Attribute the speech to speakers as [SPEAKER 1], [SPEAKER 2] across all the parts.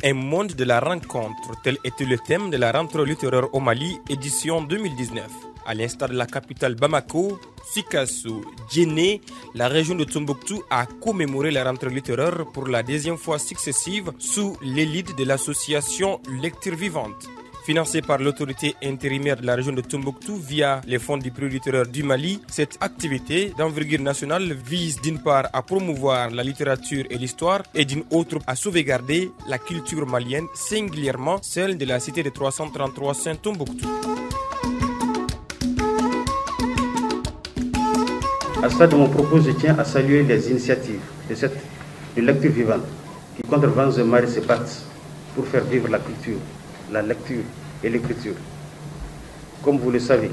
[SPEAKER 1] Un monde de la rencontre, tel était le thème de la rentrée littéraire au Mali, édition 2019. À l'instar de la capitale Bamako, Sikasso, Djenné, la région de Tombouctou a commémoré la rentrée littéraire pour la deuxième fois successive sous l'élide de l'association Lecture Vivante. Financée par l'autorité intérimaire de la région de Tombouctou via les fonds du prix littéraire du Mali, cette activité d'envergure nationale vise d'une part à promouvoir la littérature et l'histoire et d'une autre à sauvegarder la culture malienne, singulièrement celle de la cité de 333 Saint-Tombouctou.
[SPEAKER 2] À ce stade de mon propos, je tiens à saluer les initiatives de lecture vivante qui, contre vents et marées, se battent pour faire vivre la culture, la lecture et l'écriture. Comme vous le savez,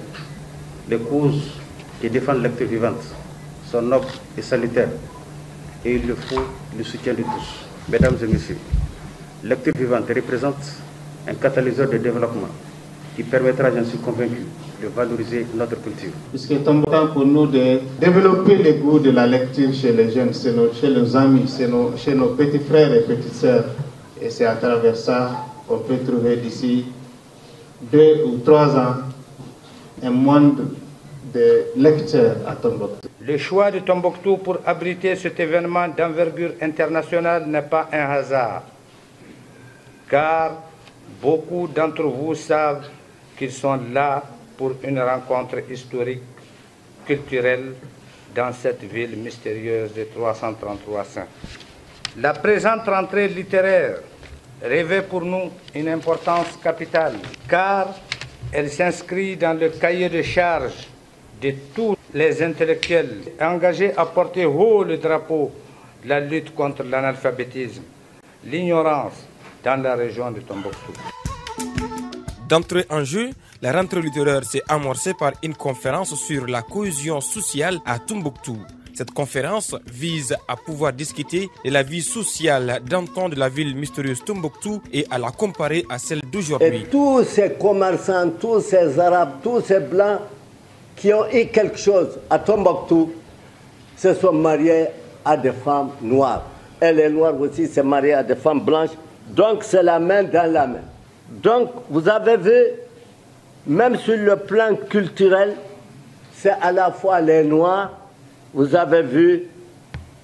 [SPEAKER 2] les causes qui défendent la lecture vivante sont nobles et salutaires et il faut le soutien de tous. Mesdames et messieurs, la lecture vivante représente un catalyseur de développement qui permettra, j'en suis convaincu, de valoriser notre culture.
[SPEAKER 3] Puisque c'est important pour nous de développer le goût de la lecture chez les jeunes, chez nos amis, chez nos petits frères et petites sœurs. Et c'est à travers ça qu'on peut trouver d'ici 2 ou 3 ans un monde de lecteurs à Tombouctou.
[SPEAKER 4] Le choix de Tombouctou pour abriter cet événement d'envergure internationale n'est pas un hasard, car beaucoup d'entre vous savent qu'ils sont là pour une rencontre historique, culturelle dans cette ville mystérieuse de 333 saints. La présente rentrée littéraire revêt pour nous une importance capitale, car elle s'inscrit dans le cahier de charge de tous les intellectuels engagés à porter haut le drapeau de la lutte contre l'analphabétisme, l'ignorance dans la région de Tombouctou.
[SPEAKER 1] D'entrée en jeu, la rentrée littéraire s'est amorcée par une conférence sur la cohésion sociale à Tombouctou. Cette conférence vise à pouvoir discuter de la vie sociale d'antan de la ville mystérieuse Tombouctou et à la comparer à celle d'aujourd'hui.
[SPEAKER 5] Et tous ces commerçants, tous ces Arabes, tous ces Blancs qui ont eu quelque chose à Tombouctou se sont mariés à des femmes noires. Et les Noirs aussi se mariés à des femmes blanches. Donc c'est la main dans la main. Donc vous avez vu, même sur le plan culturel, c'est à la fois les Noirs, vous avez vu,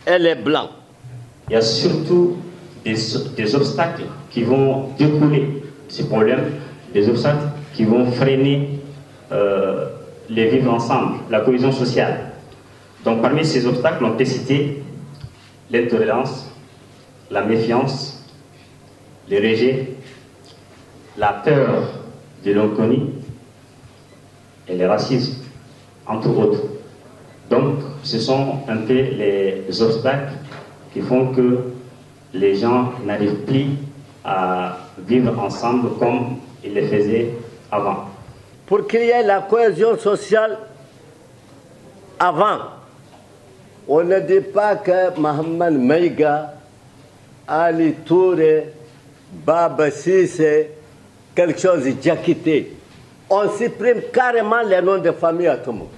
[SPEAKER 5] et les Blancs.
[SPEAKER 6] Il y a surtout des obstacles qui vont découler de ces problèmes, des obstacles qui vont freiner les vivre ensemble, la cohésion sociale. Donc parmi ces obstacles, on peut citer l'intolérance, la méfiance, le rejet, la peur de l'inconnu et le racisme, entre autres. Donc, ce sont un peu les obstacles qui font que les gens n'arrivent plus à vivre ensemble comme ils le faisaient avant.
[SPEAKER 5] Pour qu'il y ait la cohésion sociale avant, on ne dit pas que Mohamed Maïga, Ali Touré, Baba Sissé, quelque chose est déjà quitté. On supprime carrément les noms de famille à tout le monde.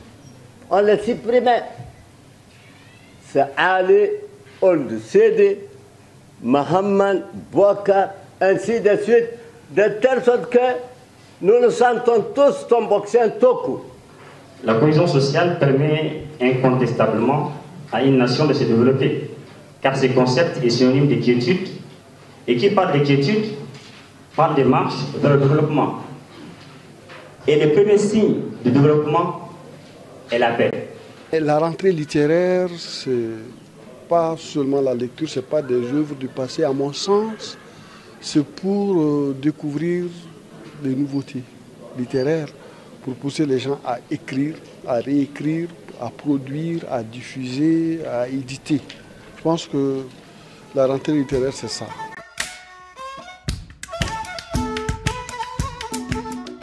[SPEAKER 5] On les supprimait. C'est Ali, Ould Sidi, Mohamed, Bouaka, ainsi de suite, de telle sorte que nous nous sentons tous tombouctiens tout court.
[SPEAKER 6] La cohésion sociale permet incontestablement à une nation de se développer, car ce concept est synonyme de quiétude, et qui parle de quiétude parle de marche vers le développement. Et le premier signe de développement est la paix.
[SPEAKER 7] Et la rentrée littéraire, c'est pas seulement la lecture, c'est pas des œuvres du passé. À mon sens, c'est pour découvrir des nouveautés littéraires, pour pousser les gens à écrire, à réécrire, à produire, à diffuser, à éditer. Je pense que la rentrée littéraire, c'est ça.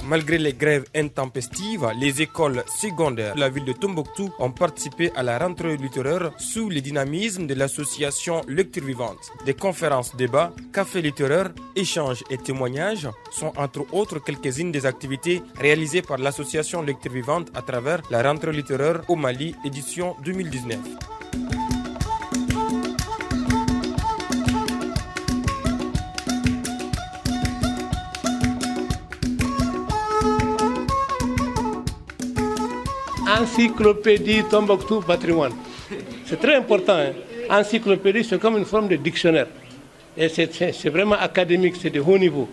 [SPEAKER 1] Malgré les grèves intempestives, les écoles secondaires de la ville de Tombouctou ont participé à la rentrée littéraire sous le dynamisme de l'association Lecture Vivante. Des conférences, débats, cafés littéraires, échanges et témoignages sont entre autres quelques-unes des activités réalisées par l'association Lecture Vivante à travers la rentrée littéraire au Mali, édition 2019.
[SPEAKER 8] Encyclopédie Tombouctou Patrimoine. C'est très important. Hein. Encyclopédie, c'est comme une forme de dictionnaire. Et c'est vraiment académique, c'est de haut niveau.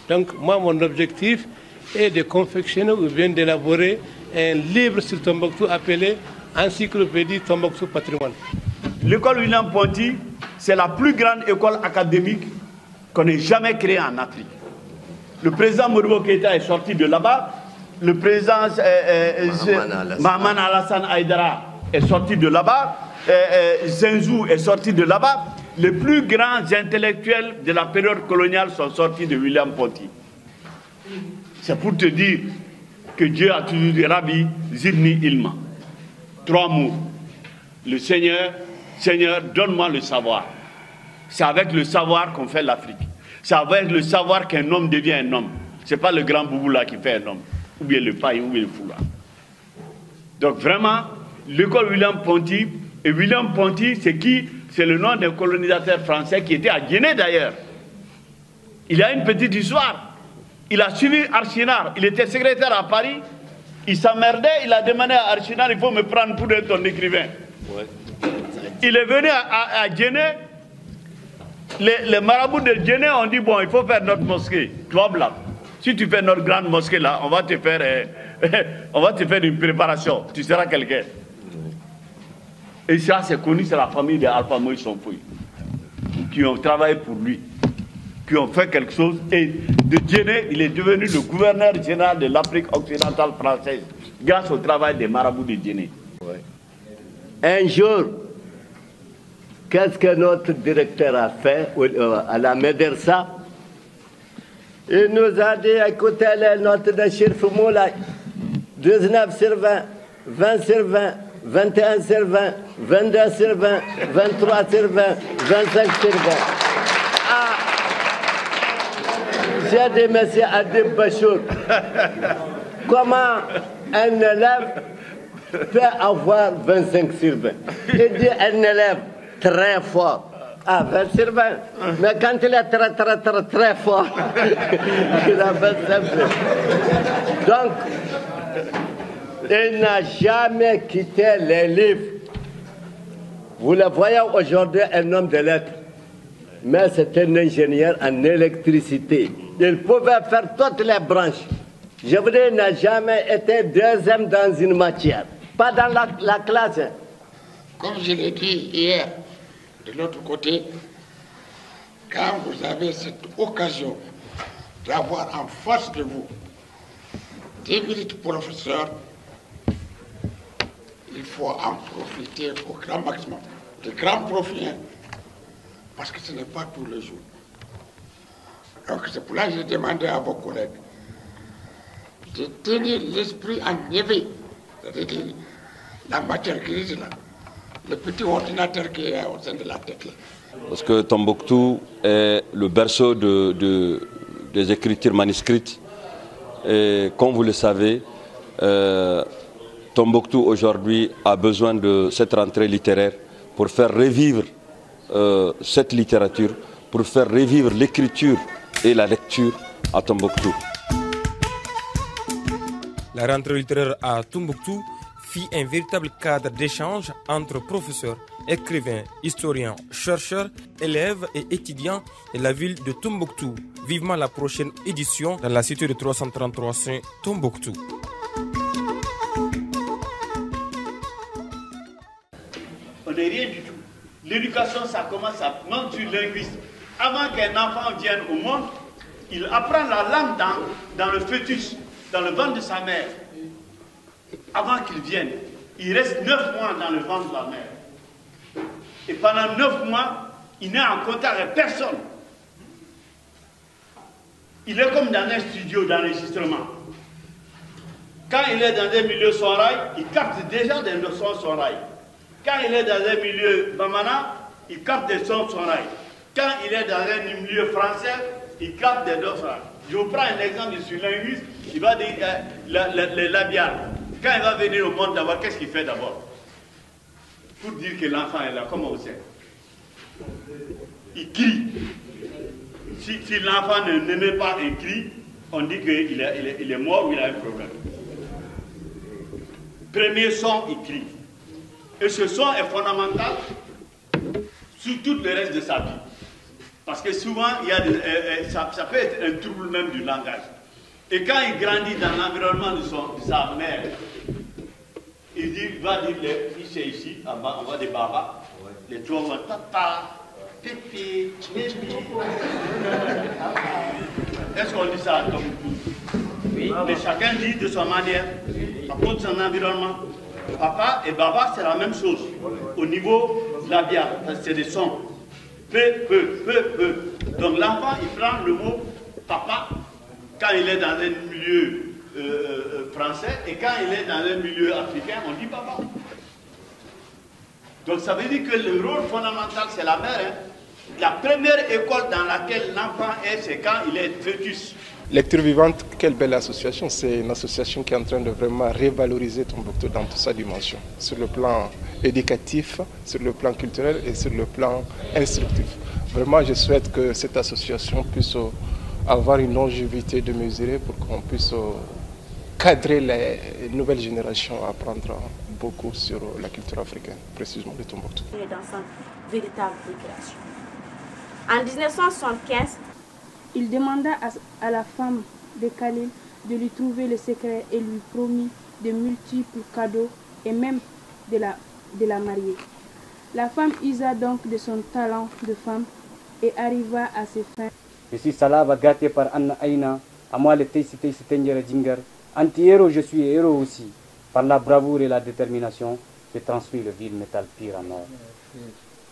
[SPEAKER 8] Donc moi, mon objectif est de confectionner ou bien d'élaborer un livre sur Tombouctou appelé Encyclopédie Tombouctou Patrimoine.
[SPEAKER 9] L'école William Ponty, c'est la plus grande école académique qu'on ait jamais créée en Afrique. Le président Modibo Keïta est sorti de là-bas. Le président Mahaman Alassane Haïdara est sorti de là-bas. Zenzou est sorti de là-bas. Les plus grands intellectuels de la période coloniale sont sortis de William Ponty. C'est pour te dire que Dieu a toujours dit Rabbi Zidni Ilma. 3 mots. Le Seigneur, Seigneur, donne-moi le savoir. C'est avec le savoir qu'on fait l'Afrique. C'est avec le savoir qu'un homme devient un homme. Ce n'est pas le grand boubou là qui fait un homme. Ou bien le paille, ou bien le foulard. Donc vraiment, l'école William Ponty, et William Ponty, c'est qui? C'est le nom d'un colonisateur français qui était à Guinée d'ailleurs. Il a une petite histoire. Il a suivi Archinard. Il était secrétaire à Paris. Il s'emmerdait. Il a demandé à Archinard, il faut me prendre pour être ton écrivain. Ouais. Il est venu à Guinée. Les marabouts de Guinée ont dit, bon, il faut faire notre mosquée. Toi, là. Si tu fais notre grande mosquée là, on va te faire une préparation. Tu seras quelqu'un. Et ça, c'est connu, c'est la famille de Alpha Moïse Sonfouy, qui ont travaillé pour lui, qui ont fait quelque chose. Et de Guinée, il est devenu le gouverneur général de l'Afrique occidentale française, grâce au travail des marabouts de Guinée.
[SPEAKER 5] Ouais. Un jour, qu'est-ce que notre directeur a fait à la Médersa? Il nous a dit, écoutez les notes de Chérif Moulay, 19 sur 20, 20 sur 20, 21 sur 20, 22 sur 20, 23 sur 20, 25 sur 20. Ah, j'ai dit, monsieur Adib Bachour, comment un élève peut avoir 25 sur 20? Il dit, un élève très fort. Ah, 20 sur 20. Mais quand il est très fort, il a 25 sur 20. Donc, il n'a jamais quitté les livres. Vous le voyez aujourd'hui, un homme de lettres. Mais c'est un ingénieur en électricité. Il pouvait faire toutes les branches. Je vous dis, il n'a jamais été deuxième dans une matière. Pas dans la classe.
[SPEAKER 10] Comme je l'ai dit hier, de l'autre côté, quand vous avez cette occasion d'avoir en face de vous des minutes professeurs, il faut en profiter au grand maximum, de grands profits, hein, parce que ce n'est pas tous les jours. Donc c'est pour là que j'ai demandé à vos collègues de tenir l'esprit en éveil, c'est-à-dire la matière grise là, le petit ordinateur qui est au sein de la tête là.
[SPEAKER 11] Parce que Tombouctou est le berceau des écritures manuscrites. Et comme vous le savez, Tombouctou aujourd'hui a besoin de cette rentrée littéraire pour faire revivre cette littérature, pour faire revivre l'écriture et la lecture à Tombouctou.
[SPEAKER 1] La rentrée littéraire à Tombouctou fit un véritable cadre d'échange entre professeurs, écrivains, historiens, chercheurs, élèves et étudiants de la ville de Tombouctou. Vivement la prochaine édition dans la cité de 333 Saint Tombouctou.
[SPEAKER 9] On n'est rien du tout. L'éducation, ça commence à même sur linguiste. Avant qu'un enfant vienne au monde, il apprend la langue dans le fœtus, dans le ventre de sa mère. Avant qu'il vienne, il reste 9 mois dans le ventre de la mère. Et pendant 9 mois, il n'est en contact avec personne. Il est comme dans un studio d'enregistrement. Quand il est dans un milieu sorail, il capte déjà des sons sorail. Quand il est dans un milieu bamana, il capte des sons sorail. Quand il est dans un milieu français, il capte des deux sorail. Je vous prends un exemple sur linguiste, il va dire les labiales. Quand il va venir au monde d'abord, qu'est-ce qu'il fait d'abord? Pour dire que l'enfant est là, comment on sait? Il crie. Si l'enfant n'aimait pas un cri, on dit qu'il est mort ou il a un problème. premier son, il crie. Et ce son est fondamental sur tout le reste de sa vie. Parce que souvent, ça peut être un trouble même du langage. Et quand il grandit dans l'environnement de sa mère, il va dire, ici, on voit des babas, les trois vont papa, pipi, pipi. Est-ce qu'on dit ça comme oui, mais chacun dit de sa manière, à cause de son environnement. Papa et baba, c'est la même chose. Au niveau labial, c'est des sons. Peu. Donc l'enfant, il prend le mot papa quand il est dans un milieu français et quand il est dans un milieu africain, on dit papa. Donc ça veut dire que le rôle fondamental, c'est la mère. Hein. La première école dans laquelle l'enfant est, c'est quand il est fœtus.
[SPEAKER 12] Lecture vivante, quelle belle association. C'est une association qui est en train de vraiment revaloriser Tombouctou dans toute sa dimension, sur le plan éducatif, sur le plan culturel et sur le plan instructif. Vraiment, je souhaite que cette association puisse avoir une longévité de mesurer pour qu'on puisse cadrer les nouvelles générations à apprendre beaucoup sur la culture africaine, précisément de Tombouctou.
[SPEAKER 13] Dans sa véritable récréation. En 1975,
[SPEAKER 14] il demanda à la femme de Khalil de lui trouver le secret et lui promit de multiples cadeaux et même de la marier. La femme usa donc de son talent de femme et arriva à ses fins.
[SPEAKER 15] Je suis Salava gâté par Anna Aina, à moi le Teisi Tenjera Djinger. Anti-héros, je suis héros aussi. Par la bravoure et la détermination, j'ai transmis le vil métal pire en or.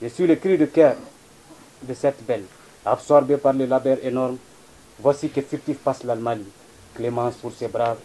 [SPEAKER 15] Je suis le cri de cœur de cette belle, absorbée par le labeur énorme. Voici que furtif passe l'Almali, clémence pour ses braves,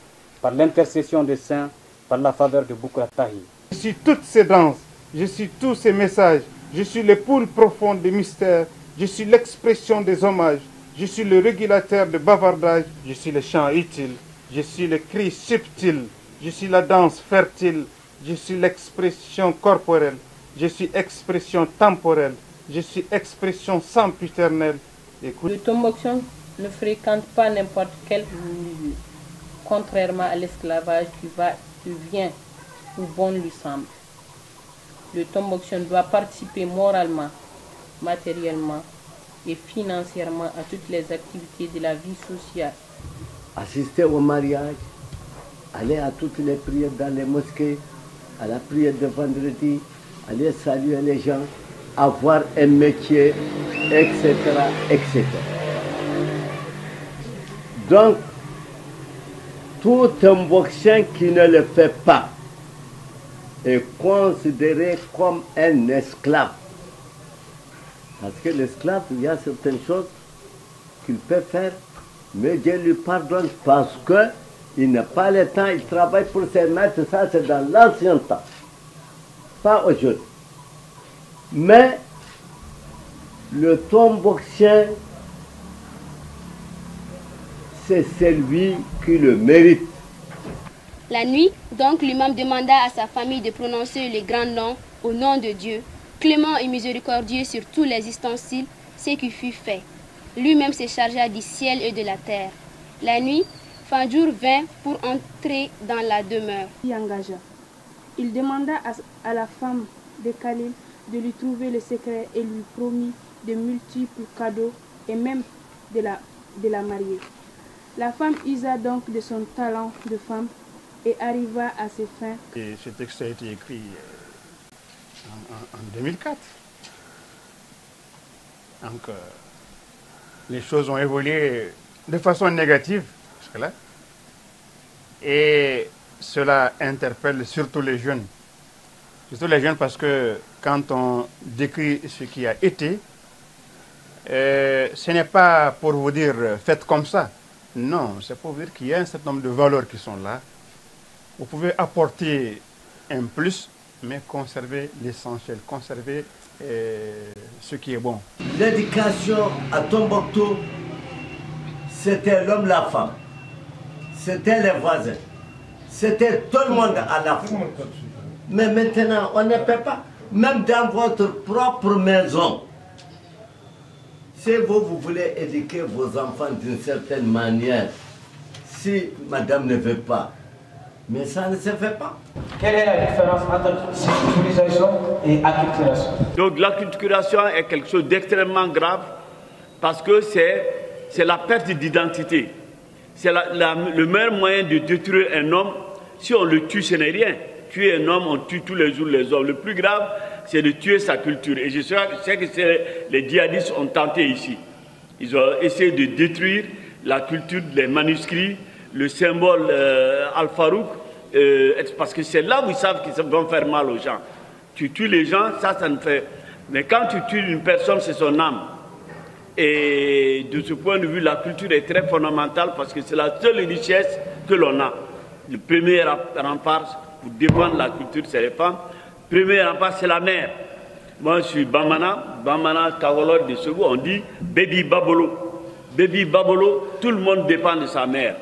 [SPEAKER 15] par l'intercession des saints, par la faveur de Boukra Tahi.
[SPEAKER 3] Je suis toutes ces danses, je suis tous ces messages, je suis les poules profondes des mystères, je suis l'expression des hommages, je suis le régulateur de bavardage, je suis le chant utile, je suis le cri subtil, je suis la danse fertile, je suis l'expression corporelle, je suis expression temporelle, je suis expression sempiternelle.
[SPEAKER 16] Le Tombouctou ne fréquente pas n'importe quel milieu, contrairement à l'esclavage qui va et vient où bon lui semble. Le Tombouctou doit participer moralement, matériellement et financièrement à toutes les activités de la vie sociale.
[SPEAKER 5] Assister au mariage, aller à toutes les prières dans les mosquées, à la prière de vendredi, aller saluer les gens, avoir un métier, etc., etc. Donc, tout Tombouctien qui ne le fait pas est considéré comme un esclave. Parce que l'esclave, il y a certaines choses qu'il peut faire, mais Dieu lui pardonne parce qu'il n'a pas le temps, il travaille pour ses maîtres, ça c'est dans l'ancien temps, pas aujourd'hui. Mais le Tombouctien, c'est celui qui le mérite.
[SPEAKER 13] La nuit, donc, l'imam demanda à sa famille de prononcer les grands noms au nom de Dieu, clément et miséricordieux sur tous les ustensiles, ce qui fut fait. Lui-même se chargea du ciel et de la terre. La nuit, Fandjour vint pour entrer dans la demeure.
[SPEAKER 14] Il engagea. Il demanda à la femme de Khalil de lui trouver le secret et lui promit de multiples cadeaux et même de la marier. La femme usa donc de son talent de femme et arriva à ses fins.
[SPEAKER 17] Et ce texte a été écrit en 2004. Donc, les choses ont évolué de façon négative jusque-là. Et cela interpelle surtout les jeunes. Surtout les jeunes parce que quand on décrit ce qui a été, ce n'est pas pour vous dire faites comme ça. Non, c'est pour vous dire qu'il y a un certain nombre de valeurs qui sont là. Vous pouvez apporter un plus, mais conserver l'essentiel, conserver ce qui est bon.
[SPEAKER 5] L'éducation à Tombouctou, c'était l'homme, la femme. C'était les voisins. C'était tout le monde à la fois. Mais maintenant, on ne peut pas. Même dans votre propre maison, si vous voulez éduquer vos enfants d'une certaine manière, si madame ne veut pas, Mais ça ne se fait pas.
[SPEAKER 18] Quelle est la différence entre sécularisation et acculturation?
[SPEAKER 9] Donc l'acculturation est quelque chose d'extrêmement grave parce que c'est la perte d'identité. C'est le meilleur moyen de détruire un homme. Si on le tue, ce n'est rien. Tuer un homme, on tue tous les jours les hommes. Le plus grave, c'est de tuer sa culture. Et je sais que les djihadistes ont tenté ici. Ils ont essayé de détruire la culture, les manuscrits, le symbole Al-Farouk, parce que c'est là où ils savent qu'ils vont faire mal aux gens. Tu tues les gens, ça ne fait... Mais quand tu tues une personne, c'est son âme. Et de ce point de vue, la culture est très fondamentale parce que c'est la seule richesse que l'on a. Le premier rempart pour défendre la culture, c'est les femmes. Le premier rempart, c'est la mère. Moi, je suis Bamana, Kawolor de Segou, on dit Baby Babolo. Baby Babolo, tout le monde dépend de sa mère.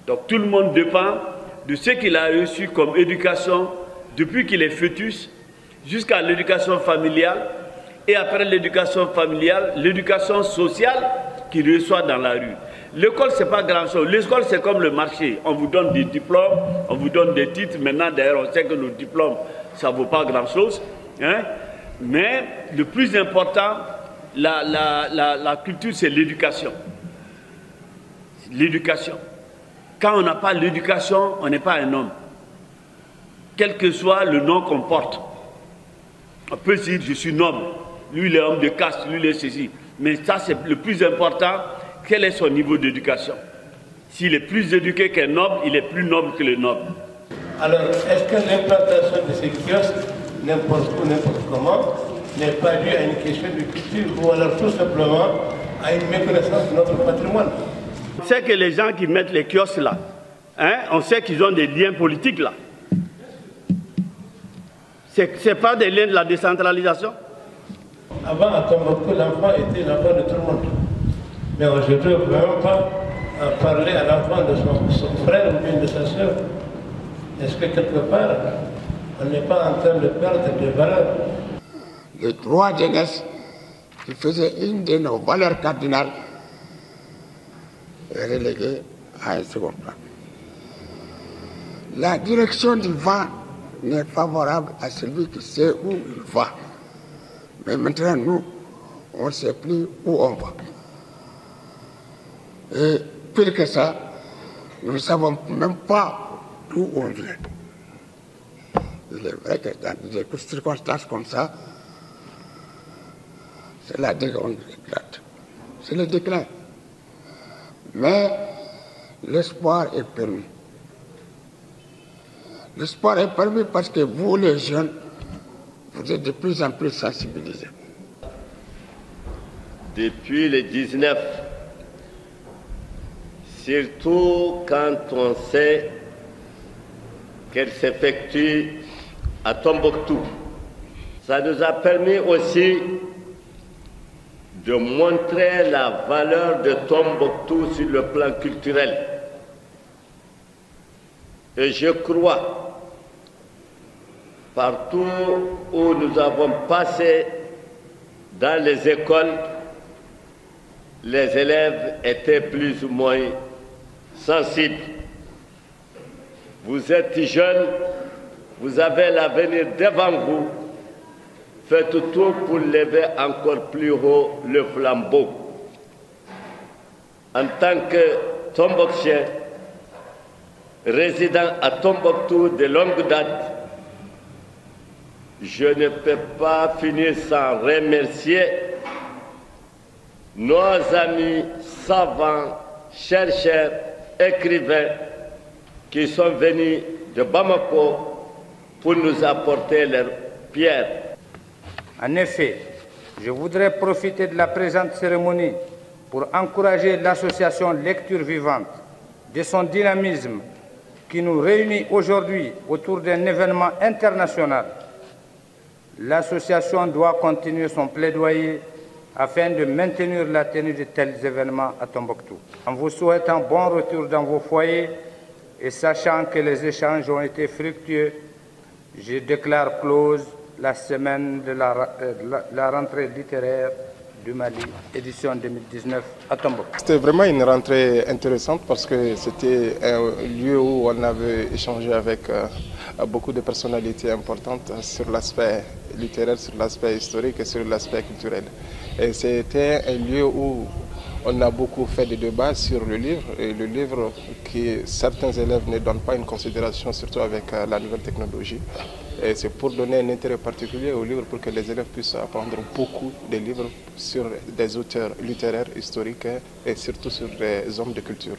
[SPEAKER 9] Donc tout le monde dépend de ce qu'il a reçu comme éducation depuis qu'il est fœtus jusqu'à l'éducation familiale et après l'éducation familiale, l'éducation sociale qu'il reçoit dans la rue. L'école, ce n'est pas grand-chose. L'école, c'est comme le marché. On vous donne des diplômes, on vous donne des titres. Maintenant, d'ailleurs, on sait que nos diplômes, ça ne vaut pas grand-chose. Hein? Mais le plus important, la culture, c'est l'éducation. L'éducation. Quand on n'a pas l'éducation, on n'est pas un homme. Quel que soit le nom qu'on porte. On peut dire, je suis noble. Lui, il est homme de caste, lui, il est ceci. Mais ça, c'est le plus important. Quel est son niveau d'éducation? S'il est plus éduqué qu'un noble, il est plus noble que le noble.
[SPEAKER 8] Alors, est-ce que l'implantation de ces kiosques, n'importe où, n'importe comment, n'est pas due à une question de culture ou alors tout simplement à une méconnaissance de notre patrimoine?
[SPEAKER 9] On sait que les gens qui mettent les kiosques là, hein, on sait qu'ils ont des liens politiques là. C'est pas des liens de la décentralisation?
[SPEAKER 8] Avant, à Tombouctou, l'enfant était l'enfant de tout le monde. Mais aujourd'hui, on ne peut même pas parler à l'enfant de son frère ou bien de sa soeur. Est-ce que quelque part, on n'est pas en train de perdre des valeurs?
[SPEAKER 10] Les droits de jeunesse, qui faisaient une de nos valeurs cardinales, est reléguée à un second plan. La direction du vent n'est favorable à celui qui sait où il va. Mais maintenant, nous, on ne sait plus où on va. Et pire que ça, nous ne savons même pas d'où on vient. Il est vrai que dans des circonstances comme ça, c'est la dégradation. C'est le déclin. Mais l'espoir est permis. L'espoir est permis parce que vous, les jeunes, vous êtes de plus en plus sensibilisés.
[SPEAKER 5] Depuis le 19, surtout quand on sait qu'elle s'effectue à Tombouctou, ça nous a permis aussi de montrer la valeur de Tombouctou sur le plan culturel. Et je crois, partout où nous avons passé dans les écoles, les élèves étaient plus ou moins sensibles. Vous êtes jeunes, vous avez l'avenir devant vous. Faites tout pour lever encore plus haut le flambeau. En tant que Tombouctien, résident à Tombouctou de longue date, je ne peux pas finir sans remercier nos amis savants, chercheurs, écrivains qui sont venus de Bamako pour nous apporter leurs pierres.
[SPEAKER 4] En effet, je voudrais profiter de la présente cérémonie pour encourager l'association Lecture Vivante, de son dynamisme qui nous réunit aujourd'hui autour d'un événement international. L'association doit continuer son plaidoyer afin de maintenir la tenue de tels événements à Tombouctou. En vous souhaitant bon retour dans vos foyers et sachant que les échanges ont été fructueux, je déclare close la semaine de la rentrée littéraire du Mali, édition 2019 à Tombouctou.
[SPEAKER 12] C'était vraiment une rentrée intéressante parce que c'était un lieu où on avait échangé avec beaucoup de personnalités importantes sur l'aspect littéraire, sur l'aspect historique et sur l'aspect culturel. Et c'était un lieu où on a beaucoup fait de débats sur le livre, et le livre que certains élèves ne donnent pas une considération, surtout avec la nouvelle technologie. Et c'est pour donner un intérêt particulier au livre, pour que les élèves puissent apprendre beaucoup de livres sur des auteurs littéraires, historiques et surtout sur des hommes de culture.